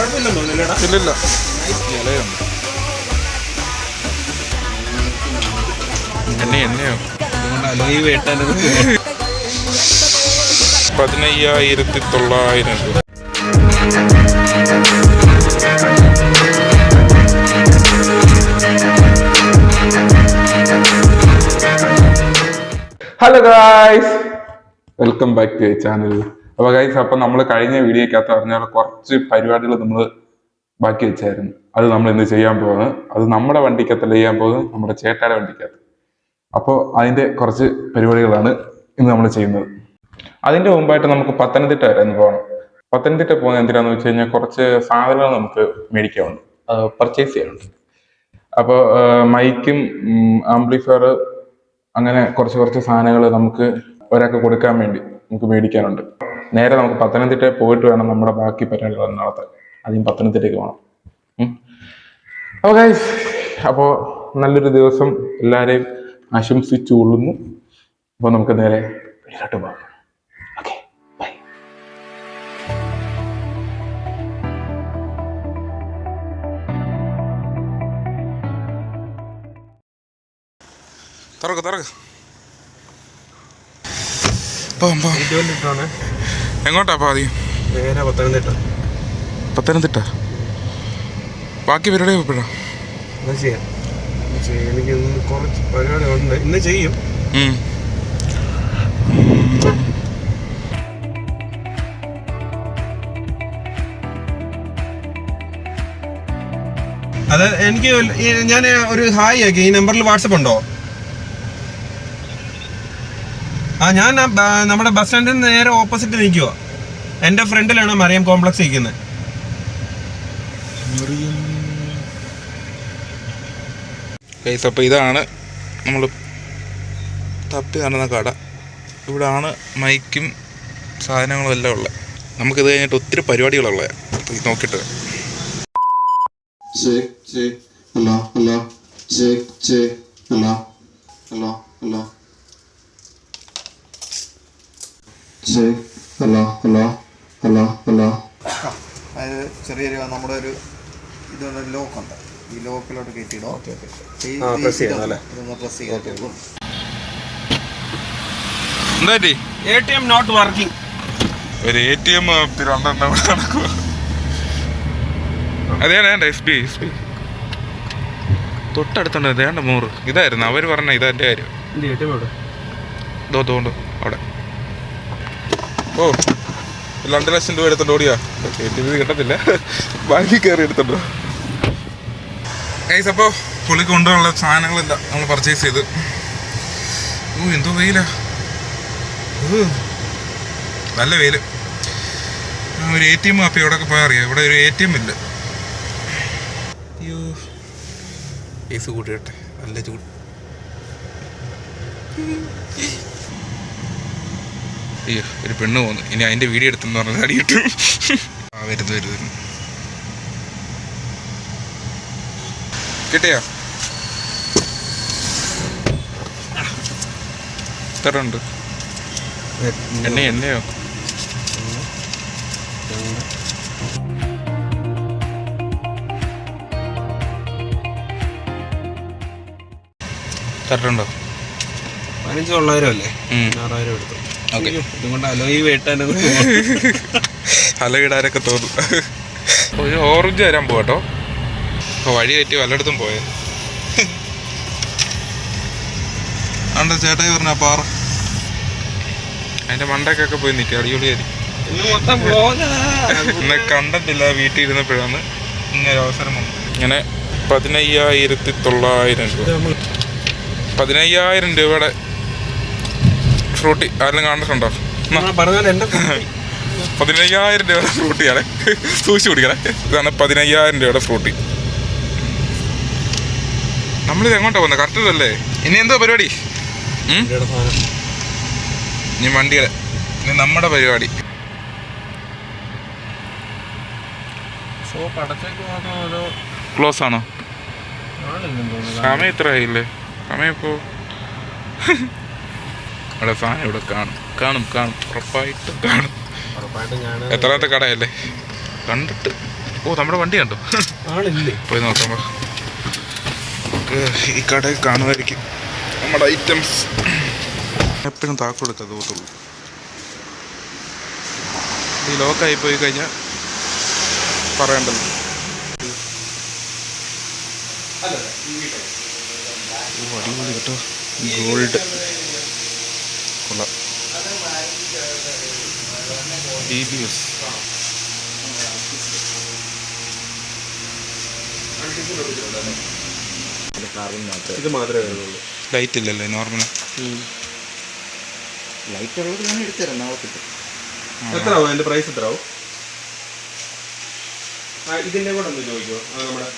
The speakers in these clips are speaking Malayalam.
ഇല്ലില്ല ഇലയുണ്ട്. എണ്ണയോ 15,900 രൂപ. Hello guys, welcome back to channel. അപ്പോൾ ഗായ്സ്, അപ്പം നമ്മൾ കഴിഞ്ഞ വീഡിയോക്കകത്ത് പറഞ്ഞാൽ കുറച്ച് പരിപാടികൾ നമ്മൾ ബാക്കി വെച്ചായിരുന്നു. അത് നമ്മൾ ഇന്ന് ചെയ്യാൻ പോകുന്നത്, അത് നമ്മുടെ വണ്ടിക്കകത്തല്ല ചെയ്യാൻ പോകുന്നത്, നമ്മുടെ ചേട്ടായുടെ വണ്ടിക്കകത്ത്. അപ്പോൾ അതിൻ്റെ കുറച്ച് പരിപാടികളാണ് ഇന്ന് നമ്മൾ ചെയ്യുന്നത്. അതിൻ്റെ മുമ്പായിട്ട് നമുക്ക് പത്തനംതിട്ട വരെ ഒന്ന് പോകണം. പത്തനംതിട്ട പോകുന്നത് എന്തിനാന്ന് വെച്ച് കഴിഞ്ഞാൽ കുറച്ച് സാധനങ്ങൾ നമുക്ക് മേടിക്കാനുണ്ട്, പർച്ചേസ് ചെയ്യാനുണ്ട്. അപ്പോൾ മൈക്കും ആംപ്ലിഫയർ അങ്ങനെ കുറച്ച് സാധനങ്ങൾ നമുക്ക് ഒരാൾക്ക് കൊടുക്കാൻ വേണ്ടി നമുക്ക് മേടിക്കാനുണ്ട്. നേരെ നമുക്ക് പത്തനംതിട്ടയിൽ പോയിട്ട് വേണം നമ്മുടെ ബാക്കി പരിപാടികൾ നടത്താൻ. ആദ്യം പത്തനംതിട്ടയ്ക്ക് പോകണം. ഓക്കെ, അപ്പോൾ നല്ലൊരു ദിവസം എല്ലാവരെയും ആശംസിച്ചു കൊള്ളുന്നു. അപ്പോൾ നമുക്ക് നേരെ വീട്ടിലോട്ട് പോകാം. Okay, bye. എങ്ങോട്ടാ ആദ്യം? പത്തനംതിട്ട. ബാക്കി പരിപാടി എപ്പോഴാ? എനിക്ക് കുറച്ച് പരിപാടി ഉണ്ട്, ഇന്ന് ചെയ്യും. അത് എനിക്ക് ഞാൻ ഒരു ഹായ് ആക്കി. ഈ നമ്പറിൽ വാട്സപ്പ് ഉണ്ടോ? ഞാൻ നമ്മുടെ ബസ് സ്റ്റാൻഡിന് നേരെ ഓപ്പോസിറ്റ് നിൽക്കുക. എൻ്റെ ഫ്രണ്ടിലാണ് മറിയം കോംപ്ലക്സ് ഇരിക്കുന്നത്. അപ്പോൾ ഇതാണ് നമ്മൾ തപ്പി നടന്ന കട. ഇവിടാണ് മൈക്കും സാധനങ്ങളും എല്ലാം ഉള്ളത്. നമുക്കിത് കഴിഞ്ഞിട്ട് ഒത്തിരി പരിപാടികളുള്ളത്. അപ്പോൾ ഇത് നോക്കിയിട്ട് ചെറിയൊരു നമ്മുടെ ഒരു ഇതുള്ള ലോക്കുണ്ട്. ഈ ലോക്കിലോട്ട് കയറ്റിയിടും. പ്രസ് ചെയ്യാം. ATM not working. ഒരു ATM രണ്ടെണ്ണം നടക്കുക. അതേണ്ട SBI തൊട്ടടുത്തുണ്ട്. വേണ്ട 100 ഇതായിരുന്നു അവർ പറഞ്ഞ. ഇതെൻ്റെ കാര്യം. തോന്നുന്നു അവിടെ. ഓ, 2 ലക്ഷം രൂപ എടുത്തോണ്ട് ഓടിയാ. ATM കിട്ടത്തില്ല, ബാങ്കിൽ കയറി എടുത്തോണ്ടോ. ഗൈസ്, അപ്പോൾ പുള്ളി കൊണ്ടുള്ള സാധനങ്ങളെല്ലാം നമ്മൾ പർച്ചേസ് ചെയ്ത്. എന്തോ വെയിലാ, നല്ല വെയിൽ. ഒരു ATM അപ്പോൾ ഇവിടെയൊക്കെ പോയാൽ അറിയാം. ഇവിടെ ഒരു ATM ഇല്ല. അയ്യോ, കേസ് കൂട്ടിയിട്ടെ, നല്ല ചൂട്. അയ്യോ, ഒരു പെണ്ണ് പോകുന്നു. ഇനി അതിൻ്റെ വീഡിയോ എടുത്തെന്ന് പറഞ്ഞാൽ അടി കിട്ടും. വരുന്നു കിട്ടിയോ? എത്ര ഉണ്ട്? എണ്ണയോ? തരണ്ടോ? 15,900 അല്ലേ? 6,000 എടുത്തു. ഓക്കെ, ഇതുകൊണ്ട് അലോയിട്ടാനൊക്കെ അലയിടാനൊക്കെ തോന്നും. ഒരു ഓറഞ്ച് തരാൻ പോകട്ടോ. അപ്പോൾ വഴി തെറ്റി വല്ലയിടത്തും പോയത്. ആണ്ട ചേട്ടായി പറഞ്ഞ പാറ അതിൻ്റെ മണ്ടക്കൊക്കെ പോയി നിൽക്കുക. അടിപൊളിയായിരിക്കും. ഇന്ന് കണ്ടിട്ടില്ല, വീട്ടിൽ ഇരുന്നപ്പോഴാണ് ഇങ്ങനെ അവസരം വന്നത്. ഇങ്ങനെ 15,900 രൂപ. 15,000 രൂപയുടെ ഫ്രൂട്ടി ആരെങ്കിലും കണ്ടിട്ടുണ്ടോ? 15,000 രൂപയുടെ ഫ്രൂട്ടിയാണ്. സൂക്ഷിച്ച് കുടിക്കണേ. ഇതാണ് 15,000 രൂപയുടെ ഫ്രൂട്ടി. നമ്മളിത് എങ്ങോട്ടാണ് പോകുന്നത്? കറക്റ്റല്ലേ? ഇനി എന്തോ പരിപാടി? ഇനി വണ്ടിയുടെ, ഇനി നമ്മുടെ പരിപാടി. ക്ലോസ് ആണോ? സമയം ഇത്ര ആയില്ലേ? സമയം ഇപ്പോൾ അവിടെ സാധനം ഇവിടെ കാണും ഉറപ്പായിട്ടും കാണും. എത്രാമത്തെ കടയല്ലേ? കണ്ടിട്ട് ഓ നമ്മുടെ വണ്ടി കണ്ടോ? ആളില്ലേ? പോയി നോക്കാം. ഈ കടയിൽ കാണുമായിരിക്കും നമ്മുടെ ഐറ്റംസ്. എപ്പോഴും താക്കൊടുക്കാതെ പോകത്തുള്ളൂ. ഈ ലോക്കായി പോയി കഴിഞ്ഞാൽ പറയണ്ടല്ലോ. അടിപൊളി കേട്ടോ, ഗോൾഡ് കൊള്ളാം. DBS ഇത് മാത്രമേ വരുന്നുള്ളൂ. ലൈറ്റ് ഇല്ലല്ലേ? നോർമൽ ലൈറ്റ് ഉള്ളത് ഞാൻ എടുത്തുതരാം, നാളെ കിട്ടും. എത്ര ആവും അതിന്റെ പ്രൈസ്? എത്ര ആവും? ഇതിന്റെ കൂടെ ഒന്ന് ചോദിക്കുമോ? നമ്മുടെ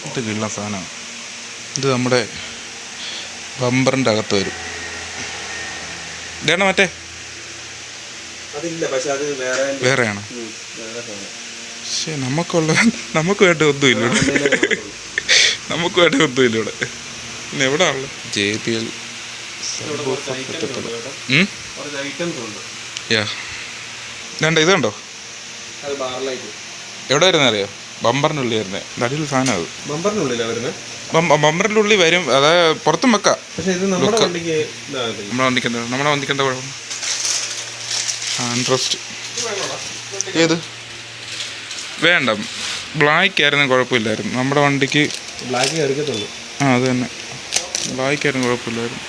ഇത് കിട്ടുന്ന സാധനമാണ്. ഇത് നമ്മുടെ ബമ്പറിൻ്റെ അകത്ത് വരും. ഇതാണ് മറ്റേ അതില്ല, പക്ഷെ അത് വേറെയാണ്. പക്ഷേ നമുക്ക് വേണ്ട ഒന്നുമില്ല ഇവിടെ. നമുക്ക് വേണ്ട ഒന്നുമില്ല ഇവിടെ. പിന്നെ എവിടെ ആണല്ലോ JBL ഇതുണ്ടോ? ഇതുണ്ടോ? എവിടെ വരുന്നത് അറിയോ? ബമ്പറിൻ്റെ ഉള്ളിൽ വരുന്നത്. അടിയിൽ സാധനം അത്. ബമ്പറിൻ്റെ ഉള്ളിൽ വരും. അതായത് പുറത്തും വെക്കാം. നമ്മുടെ വണ്ടിക്ക് എന്താ കുഴപ്പം? ഇൻട്രസ്റ്റ് ഏത് വേണ്ട, ബ്ലാക്ക് ആയിരുന്നു കുഴപ്പമില്ലായിരുന്നു. നമ്മുടെ വണ്ടിക്ക് ബ്ലാക്ക് കയറിക്കത്തുള്ളൂ. അത് തന്നെ, ബ്ലാക്ക് ആയിരുന്നു കുഴപ്പമില്ലായിരുന്നു.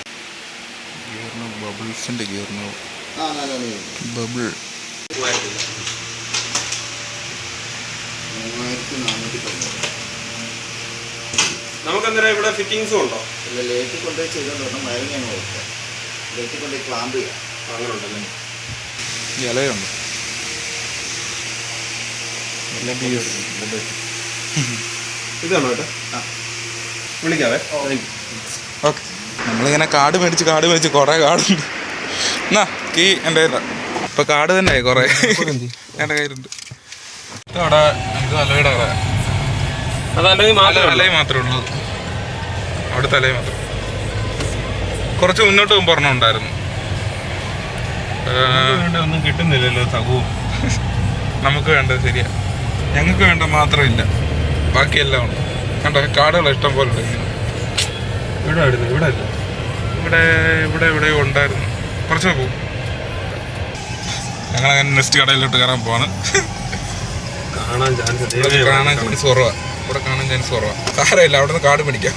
ഗിയറിന് ബബിൾസിൻ്റെ ഗിയറിന് ബബിൾ 3490. നമുക്ക് എന്തായാലും ഇവിടെ ഫിറ്റിങ്സും ഉണ്ടോ? ഇല്ല, ലേറ്റ് കൊണ്ടുപോയി ചെയ്തുകൊണ്ട് വേണം വയറിങ് അങ്ങ് കൊടുക്കുക. ലേറ്റ് കൊണ്ടുപോയി ക്ലാമ്പ് ചെയ്യാം. അങ്ങനെ ഉണ്ടല്ലേ? ഇലയുണ്ട്. ഇതാണോ കേട്ടോ? വിളിക്കാവേ. ഓക്കെ. നമ്മളിങ്ങനെ കാർഡ് മേടിച്ച് കുറേ കാർഡുണ്ട്. എന്നാ കീ എൻ്റെ കയ്യിലാണ്. ഇപ്പം കാർഡ് തന്നെ ആയി കുറേ എൻ്റെ കയ്യിലുണ്ട്. അവിടെ ഇത് അലയുടെ കട. അലയും മാത്രമേ ഉള്ളൂ. അവിടുത്തെ അലയും മാത്രം. കുറച്ച് മുന്നോട്ട് പോകുമ്പോൾ ഒരെണ്ണം ഉണ്ടായിരുന്നു. ഒന്നും കിട്ടുന്നില്ലല്ലോ സഹവും. നമുക്ക് വേണ്ടത് ശരിയാ, ഞങ്ങൾക്ക് വേണ്ട മാത്രമില്ല, ബാക്കിയെല്ലാം ഉണ്ട്. കണ്ടോ കാർഡുകൾ ഇഷ്ടം പോലെ ഉണ്ട്. ഇവിടെ എവിടെയോ ഉണ്ടായിരുന്നു. കുറച്ച് പോകും. ഞങ്ങളങ്ങനെ നെക്സ്റ്റ് കടയിലോട്ട് കയറാൻ പോവാണ്. കാണാൻ ചാൻസ് കുറവാണ്. ഇവിടെ കാണാൻ ചാൻസ് കുറവാണ്. സാരമില്ല, അവിടെ നിന്ന് കാർഡ് മേടിക്കാം.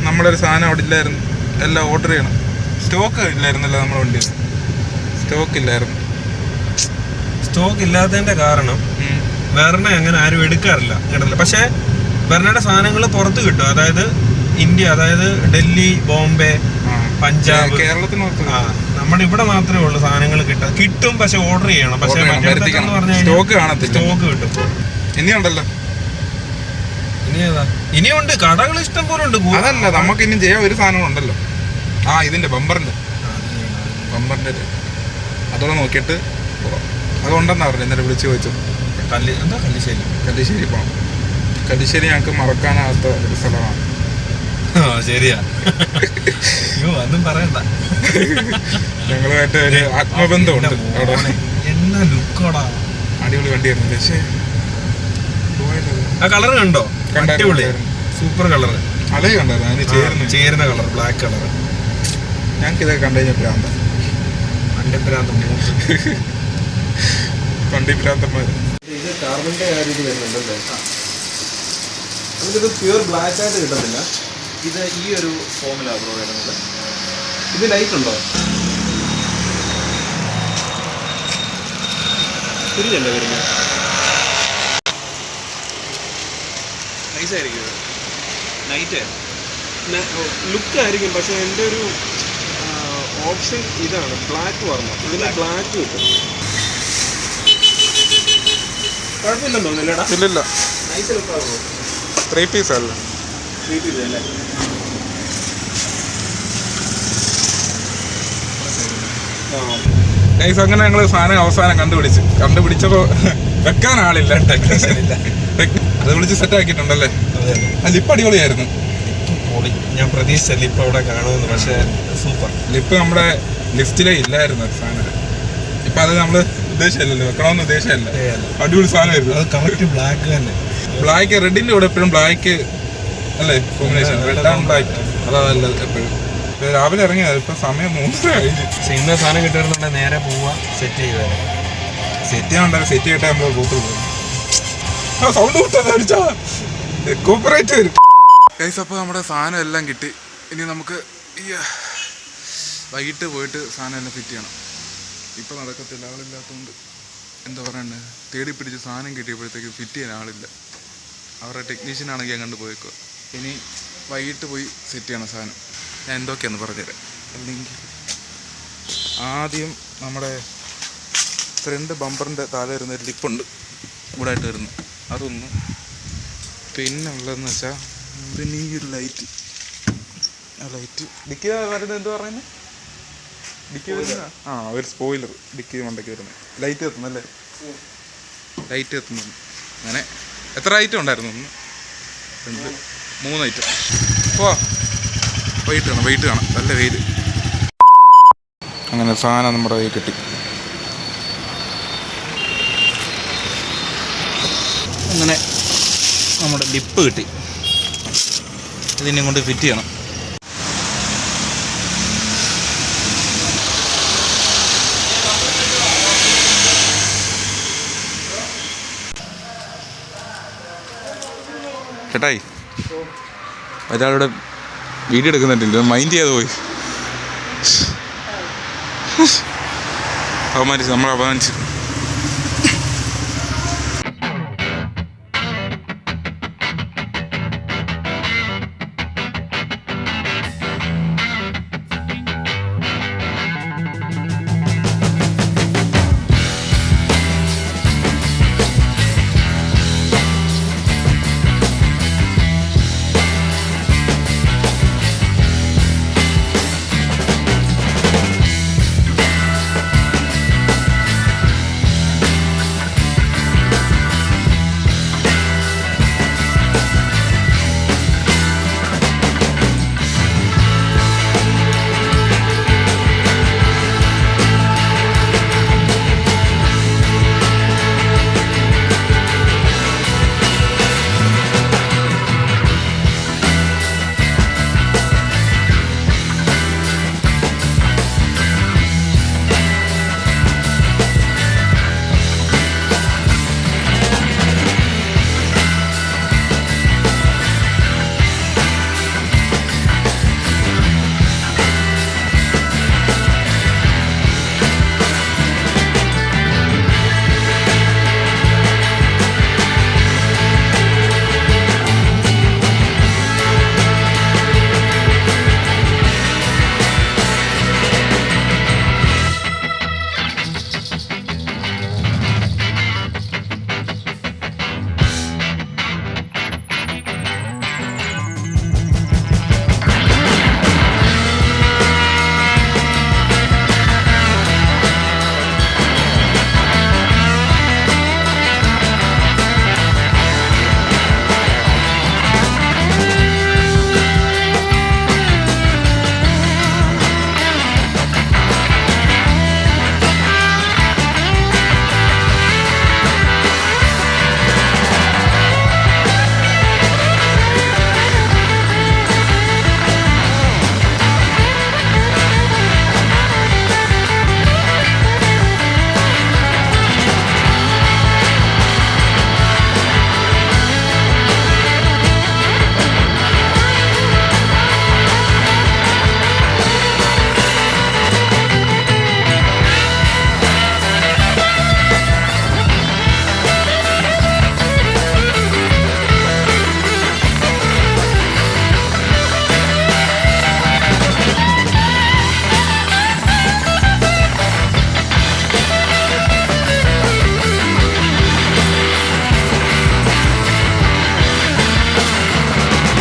നമ്മളൊരു സാധനം അവിടെ ഇല്ലായിരുന്നു, എല്ലാം ഓർഡർ ചെയ്യണം. സ്റ്റോക്ക് ഇല്ലായിരുന്നല്ലോ നമ്മുടെ വണ്ടിയിൽ. സ്റ്റോക്ക് ഇല്ലാത്തതിന്റെ കാരണം വെർണ അങ്ങനെ ആരും എടുക്കാറില്ല കേട്ടല്ലോ. പക്ഷെ വെർണയുടെ സാധനങ്ങൾ പുറത്ത് കിട്ടും. അതായത് ഇന്ത്യ, അതായത് ഡൽഹി, ബോംബെ, പഞ്ചാബ്, കേരളത്തിന് നമ്മുടെ ഇവിടെ മാത്രമേ ഉള്ളൂ സാധനങ്ങൾ കിട്ടും. പക്ഷെ ഓർഡർ ചെയ്യണം. പക്ഷെ സ്റ്റോക്ക് കാണത്തില്ല. സ്റ്റോക്ക് കിട്ടും. ഇനിയുണ്ടല്ലോ, ഇനിയുണ്ട് കടകൾ ഇഷ്ടം പോലെ ഉണ്ട്. അതല്ല, നമുക്ക് ഇനി ചെയ്യാൻ ഒരു സാധനം ഉണ്ടല്ലോ. ഇതിന്റെ ബമ്പറിന്റെ അതോടെ നോക്കിയിട്ട് പോവാം. അതുകൊണ്ടെന്നാ പറഞ്ഞു ഇന്നലെ വിളിച്ച് ചോദിച്ചു. കല്ലിശ്ശേരി പോകണം. കല്ലിശ്ശേരി ഞങ്ങൾക്ക് മറക്കാനാകാത്ത ഒരു സ്ഥലമാണ്. ശരിയാ, അതും പറയണ്ട. ഞങ്ങളുമായിട്ട് ഒരു ആത്മബന്ധമുണ്ട് അവിടെ. എന്നാ ലുക്കോടാ, അടിപൊളി വണ്ടിയായിരുന്നു. പക്ഷേ ആ കളർ കണ്ടോ? അടിപൊളി, സൂപ്പർ കളർ. അലയും കണ്ടായിരുന്നു, അതിന് ചേരുന്ന കളർ, ബ്ലാക്ക് കളർ. ഞങ്ങൾക്ക് ഇതൊക്കെ കണ്ടു കഴിഞ്ഞാൽ പ്രാന്ത. വണ്ടിഭ്രാന്തന്മാർ. ഇത് കാർബണിന്റെ കാര്യം വരുന്നുണ്ടല്ലേ? നമുക്കിത് പ്യൂർ ബ്ലാക്ക് ആയിട്ട് കിട്ടത്തില്ല. ഇത് ഈ ഒരു ഫോമിലാണ് ബ്രോ വരുന്നത്. ഇത് ലൈറ്റ് ഉണ്ടോ? തിരിഞ്ഞല്ലേ വരുന്നത്? നൈസായിരിക്കും. നൈറ്റ് ലുക്ക് ആയിരിക്കും. പക്ഷെ എൻ്റെ ഒരു ഓപ്ഷൻ ഇതാണ്, ബ്ലാക്ക് വരണം. ഇതിന് ബ്ലാക്ക് കിട്ടും. കുഴപ്പമില്ലെന്ന് തോന്നുന്നില്ലടാ. ഇല്ലില്ല, നൈസ് ലുക്കാകുമോ? 3 പീസ് അല്ല, 3 പീസ് അല്ലേ? നൈസ്. അങ്ങനെ ഞങ്ങൾ സാധനം അവസാനം കണ്ടുപിടിച്ചപ്പോൾ വെക്കാൻ ആളില്ല, ടെക്നീഷ്യൻ ഇല്ല. അത് വിളിച്ച് സെറ്റ് ആക്കിയിട്ടുണ്ടല്ലേ? ലിപ്പ് അടിപൊളിയായിരുന്നു. ഞാൻ പ്രതീക്ഷിച്ച ലിപ്പ് അവിടെ കാണുമെന്ന്. പക്ഷേ സൂപ്പർ. ലിപ്പ് നമ്മുടെ ലിസ്റ്റിലേ ഇല്ലായിരുന്നു സാധനം. ഇപ്പം അത് നമ്മൾ ഉദ്ദേശമല്ലല്ലോ, വെക്കണമെന്ന് ഉദ്ദേശമല്ല. അടിപൊളി സാധനമായിരുന്നു. അത് കറക്റ്റ് ബ്ലാക്ക് തന്നെ. ബ്ലാക്ക് റെഡിന്റെ കൂടെ എപ്പോഴും ബ്ലാക്ക് അല്ലേ കോമ്പിനേഷൻ, റെഡ് ആൻഡ് ബ്ലാക്ക്. അതാ നല്ലത് എപ്പോഴും. രാവിലെ ഇറങ്ങിയത് ഇപ്പൊ സമയം 3 കഴിഞ്ഞു. ഇന്ന സാധനം കിട്ടുന്നുണ്ടെങ്കിൽ നേരെ പോവാ സെറ്റ് ചെയ്യുക. സെറ്റ് ചെയ്യാനുണ്ടായിരുന്നു, സെറ്റ് ചെയ്തിട്ട് നമ്മൾ കൂട്ടു പോകും. സൗണ്ട് കൂട്ടാ കോപ്പറേറ്റ് വരും. ഗൈസ്, അപ്പോൾ നമ്മുടെ സാധനം എല്ലാം കിട്ടി. ഇനി നമുക്ക് വൈകിട്ട് പോയിട്ട് സാധനം എല്ലാം ഫിറ്റ് ചെയ്യണം. ഇപ്പം നടക്കത്തില്ല, ആളില്ലാത്തതുകൊണ്ട്. എന്താ പറയണ്ടേ, തേടി പിടിച്ച് സാധനം കിട്ടിയപ്പോഴത്തേക്ക് ഫിറ്റ് ചെയ്യാൻ ആളില്ല. അവരുടെ ടെക്നീഷ്യനാണെങ്കിൽ അങ്ങോട്ട് പോയേക്കുക. ഇനി വൈകിട്ട് പോയി സെറ്റ് ചെയ്യണം സാധനം. ഞാൻ എന്തൊക്കെയാണെന്ന് പറഞ്ഞുതരാം. അല്ലെങ്കിൽ ആദ്യം നമ്മുടെ ഫ്രണ്ട് ബമ്പറിൻ്റെ താഴെ വരുന്ന ഒരു ലിപ്പുണ്ട് ഇവിടെ ആയിട്ട് വരുന്നു, അതൊന്ന്. പിന്നെ ഉള്ളതെന്ന് വെച്ചാൽ പിന്നെ ഈ ഒരു ലൈറ്റ്, ആ ലൈറ്റ് ഡിക്കി വരുന്നത് എന്താ പറയുന്നത്, ഡിക്കി വരുന്ന ഒരു സ്പോയിലർ ഡിക്കി മണ്ടയ്ക്ക് വരുന്നത്. ലൈറ്റ് എത്തുന്നല്ലേ, ലൈറ്റ് എത്തുന്നു. അങ്ങനെ എത്ര ഐറ്റം ഉണ്ടായിരുന്നു? 1 2 3 ഐറ്റം. പോവാ, വെയിറ്റ് കാണാം, നല്ല വെയിൽ. അങ്ങനെ സാധനം നമ്മുടെ കയ്യിൽ കിട്ടി. അങ്ങനെ നമ്മുടെ ലിപ്പ് കിട്ടി. ഇതിനെ കൊണ്ട് ഫിറ്റ് ചെയ്യണം. ചേട്ടായി, ഒരാളുടെ വീഡിയോ എടുക്കുന്നുണ്ടല്ലോ, മൈൻഡ് ചെയ്യാതെ പോയി. നമ്മൾ അപമാനിച്ചു.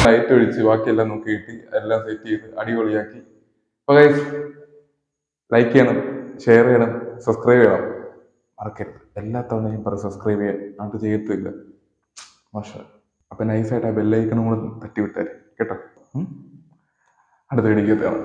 ലൈറ്റ് ഒഴിച്ച് ബാക്കിയെല്ലാം നോക്കി കിട്ടി, എല്ലാം സെറ്റ് ചെയ്ത് അടിപൊളിയാക്കി. അപ്പോൾ ഗൈസ്, ലൈക്ക് ചെയ്യണം, ഷെയർ ചെയ്യണം, സബ്സ്ക്രൈബ് ചെയ്യണം, മറക്കരുത്. എല്ലാ തവണയും സബ്സ്ക്രൈബ് ചെയ്യാൻ അത് ചെയ്യത്തില്ല മോശം. അപ്പം നൈസായിട്ട് ആ ബെല്ലൈക്കണും കൂടെ തട്ടി വിട്ടാൽ കേട്ടോ. അടുത്ത വീഡിയോക്ക് എത്തണം.